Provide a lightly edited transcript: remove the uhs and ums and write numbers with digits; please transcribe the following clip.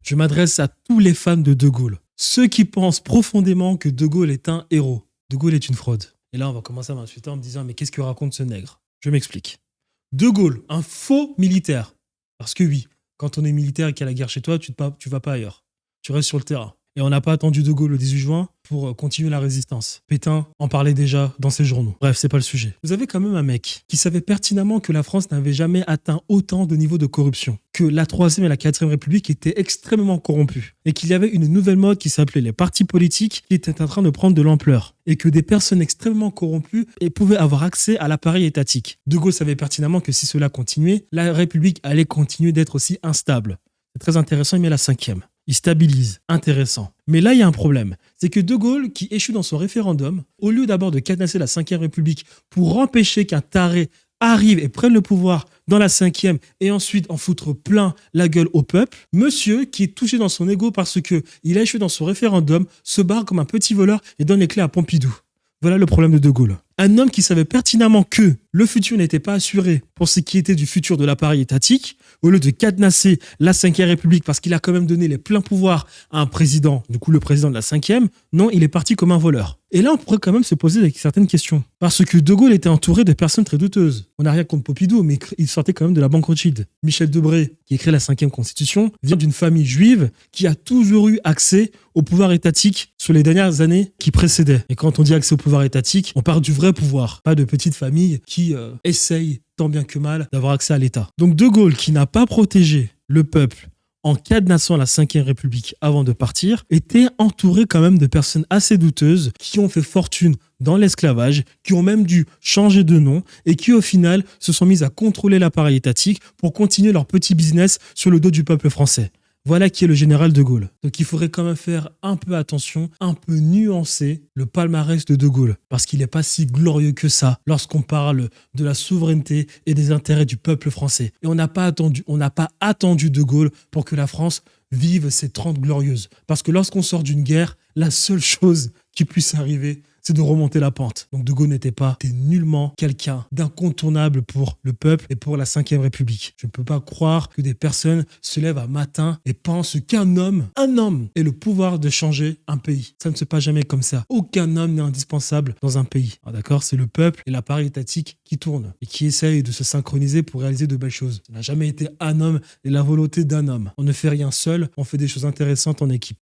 Je m'adresse à tous les fans de De Gaulle. Ceux qui pensent profondément que De Gaulle est un héros. De Gaulle est une fraude. Et là, on va commencer à m'insulter en me disant « Mais qu'est-ce que raconte ce nègre ?» Je m'explique. De Gaulle, un faux militaire. Parce que oui, quand on est militaire et qu'il y a la guerre chez toi, tu vas pas ailleurs. Tu restes sur le terrain. Et on n'a pas attendu De Gaulle le 18 juin pour continuer la résistance. Pétain en parlait déjà dans ses journaux. Bref, c'est pas le sujet. Vous avez quand même un mec qui savait pertinemment que la France n'avait jamais atteint autant de niveau de corruption, que la 3e et la 4e République étaient extrêmement corrompues, et qu'il y avait une nouvelle mode qui s'appelait les partis politiques qui était en train de prendre de l'ampleur, et que des personnes extrêmement corrompues pouvaient avoir accès à l'appareil étatique. De Gaulle savait pertinemment que si cela continuait, la République allait continuer d'être aussi instable. C'est très intéressant, il met la 5e. Il stabilise. Intéressant. Mais là, il y a un problème. C'est que De Gaulle, qui échoue dans son référendum, au lieu d'abord de cadenasser la 5e République pour empêcher qu'un taré arrive et prenne le pouvoir dans la 5e et ensuite en foutre plein la gueule au peuple, monsieur, qui est touché dans son ego parce qu'il a échoué dans son référendum, se barre comme un petit voleur et donne les clés à Pompidou. Voilà le problème de De Gaulle. Un homme qui savait pertinemment que le futur n'était pas assuré pour ce qui était du futur de l'appareil étatique, au lieu de cadenasser la 5e République parce qu'il a quand même donné les pleins pouvoirs à un président, du coup le président de la 5e, non, il est parti comme un voleur. Et là, on pourrait quand même se poser certaines questions. Parce que De Gaulle était entouré de personnes très douteuses. On n'a rien contre Pompidou, mais il sortait quand même de la banque Rothschild. Michel Debré, qui écrit la 5e Constitution, vient d'une famille juive qui a toujours eu accès au pouvoir étatique sur les dernières années qui précédaient. Et quand on dit accès au pouvoir étatique, on parle du vrai pouvoir, pas de petites familles qui essayent tant bien que mal d'avoir accès à l'État. Donc De Gaulle, qui n'a pas protégé le peuple en cadenassant la 5e République avant de partir, était entouré quand même de personnes assez douteuses qui ont fait fortune dans l'esclavage, qui ont même dû changer de nom et qui au final se sont mis à contrôler l'appareil étatique pour continuer leur petit business sur le dos du peuple français. Voilà qui est le général de Gaulle. Donc il faudrait quand même faire un peu attention, un peu nuancer le palmarès de Gaulle, parce qu'il n'est pas si glorieux que ça lorsqu'on parle de la souveraineté et des intérêts du peuple français. Et on n'a pas attendu De Gaulle pour que la France vive ses 30 glorieuses. Parce que lorsqu'on sort d'une guerre, la seule chose qui puisse arriver, c'est de remonter la pente. Donc De Gaulle n'était nullement quelqu'un d'incontournable pour le peuple et pour la 5e République. Je ne peux pas croire que des personnes se lèvent un matin et pensent qu'un homme ait le pouvoir de changer un pays. Ça ne se passe jamais comme ça. Aucun homme n'est indispensable dans un pays. Alors d'accord, c'est le peuple et l'appareil étatique qui tournent et qui essayent de se synchroniser pour réaliser de belles choses. Ça n'a jamais été un homme et la volonté d'un homme. On ne fait rien seul, on fait des choses intéressantes en équipe.